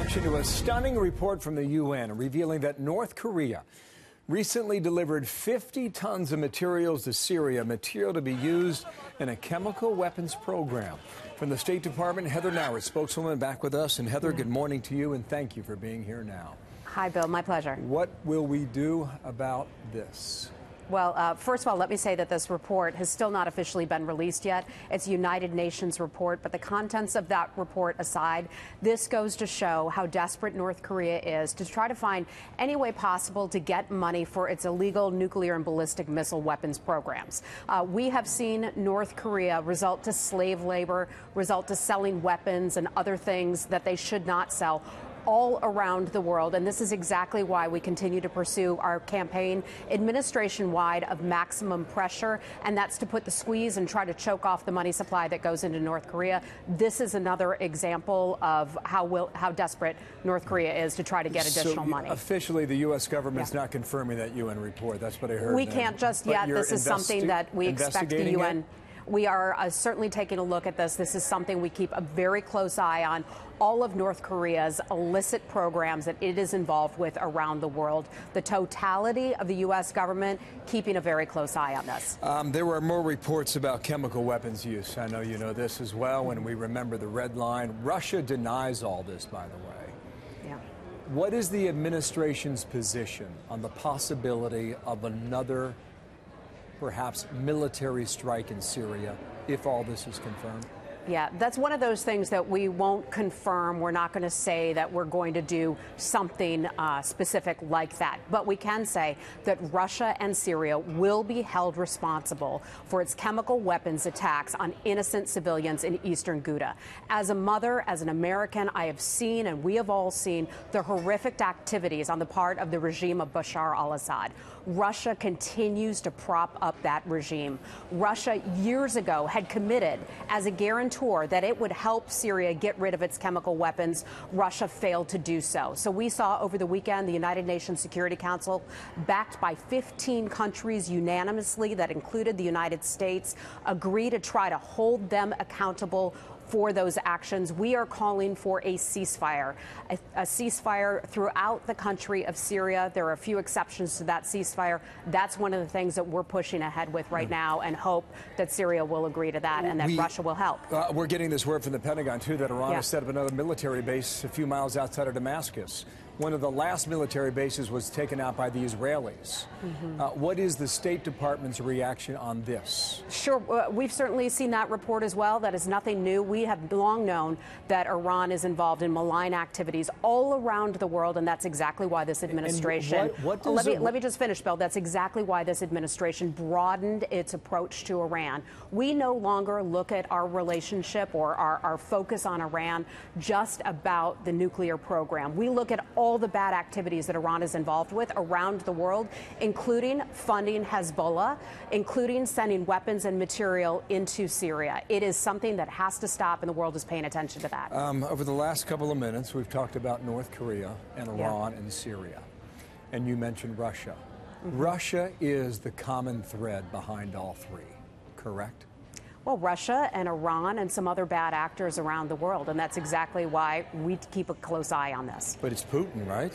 reaction to a stunning report from the UN revealing that North Korea recently delivered 50 tons of materials to Syria, material to be used in a chemical weapons program. From the State Department, Heather Nauert, spokeswoman, back with us. And Heather, good morning to you, and thank you for being here now. Hi, Bill. My pleasure. What will we do about this? Well, first of all, let me say that this report has still not officially been released yet. It's a United Nations report, but the contents of that report aside, this goes to show how desperate North Korea is to try to find any way possible to get money for its illegal nuclear and ballistic missile weapons programs. We have seen North Korea result to slave labor, result to selling weapons and other things that they should not sell all around the world, and this is exactly why we continue to pursue our campaign administration-wide of maximum pressure, and that's to put the squeeze and try to choke off the money supply that goes into North Korea. This is another example of how desperate North Korea is to try to get additional money. Officially, the U.S. government's not confirming that UN report. That's what I heard. We can't just yet. This is something that we expect the UN. We are certainly taking a look at this. This is something we keep a very close eye on. All of North Korea's illicit programs that it is involved with around the world. The totality of the U.S. government keeping a very close eye on this. There were more reports about chemical weapons use. I know you know this as well, and we remember the red line. Russia denies all this, by the way. Yeah. What is the administration's position on the possibility of another perhaps military strike in Syria if all this is confirmed? Yeah, that's one of those things that we won't confirm. We're not going to say that we're going to do something specific like that. But we can say that Russia and Syria will be held responsible for its chemical weapons attacks on innocent civilians in eastern Ghouta. As a mother, as an American, I have seen, and we have all seen, the horrific activities on the part of the regime of Bashar al-Assad. Russia continues to prop up that regime. Russia years ago had committed as a guarantor that it would help Syria get rid of its chemical weapons. Russia failed to do so. So we saw over the weekend the United Nations Security Council, backed by 15 countries unanimously, that included the United States, agree to try to hold them accountable for those actions. We are calling for a ceasefire, a ceasefire throughout the country of Syria. There are a few exceptions to that ceasefire. That's one of the things that we're pushing ahead with right now, and hope that Syria will agree to that and that Russia will help. We're getting this word from the Pentagon, too, that Iran has set up another military base a few miles outside of Damascus. One of the last military bases was taken out by the Israelis. What is the State Department's reaction on this? Sure. We've certainly seen that report as well. That is nothing new. We have long known that Iran is involved in malign activities all around the world, and that's exactly why this administration... Let me just finish, Bill. That's exactly why this administration broadened its approach to Iran. We no longer look at our relationship or our focus on Iran just about the nuclear program. We look at all the bad activities that Iran is involved with around the world, including funding Hezbollah, including sending weapons and material into Syria. It is something that has to stop, and the world is paying attention to that. Over the last couple of minutes, we've talked about North Korea and Iran and Syria, and you mentioned Russia. Russia is the common thread behind all three, correct? Well, Russia and Iran and some other bad actors around the world, and that's exactly why we keep a close eye on this. But it's Putin, right?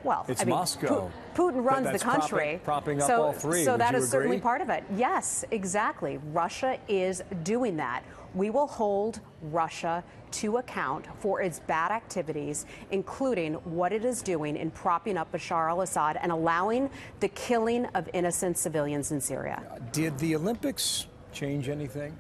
Well, it's Moscow. Putin runs the country. Propping up all three. So that is certainly part of it. Yes, exactly. Russia is doing that. We will hold Russia to account for its bad activities, including what it is doing in propping up Bashar al-Assad and allowing the killing of innocent civilians in Syria. Did the Olympics change anything?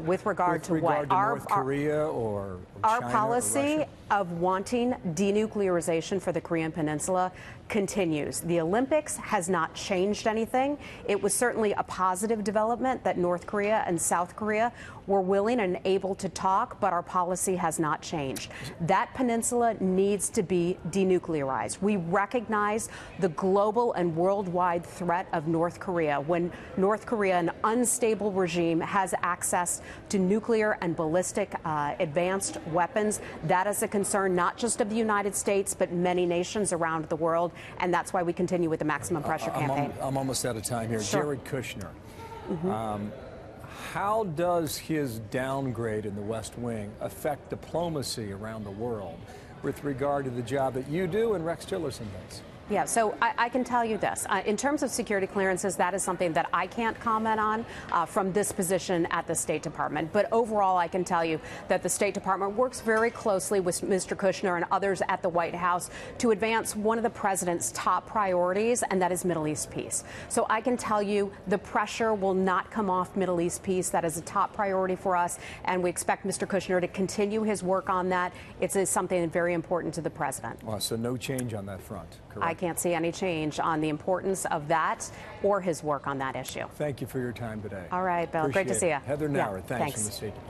With regard to what? North Korea or China? Our policy of wanting denuclearization for the Korean Peninsula continues. The Olympics has not changed anything. It was certainly a positive development that North Korea and South Korea were willing and able to talk, but our policy has not changed. That peninsula needs to be denuclearized. We recognize the global and worldwide threat of North Korea. When North Korea, an unstable regime, has access to nuclear and ballistic advanced weapons, that is a concern not just of the United States, but many nations around the world. And that's why we continue with the maximum pressure campaign. I'm almost out of time here. Sure. Jared Kushners, how does his downgrade in the West Wing affect diplomacy around the world? with regard to the job that you do and Rex Tillerson does? Yeah, so I can tell you this. In terms of security clearances, that is something that I can't comment on from this position at the State Department. But overall, I can tell you that the State Department works very closely with Mr. Kushner and others at the White House to advance one of the president's top priorities, and that is Middle East peace. So I can tell you the pressure will not come off Middle East peace. That is a top priority for us, and we expect Mr. Kushner to continue his work on that. It is something very important to the president. Well, so no change on that front, correct? I can't see any change on the importance of that or his work on that issue. Thank you for your time today. All right, Bill. Appreciate Great to see you. Heather Nauert, thanks from the State Department.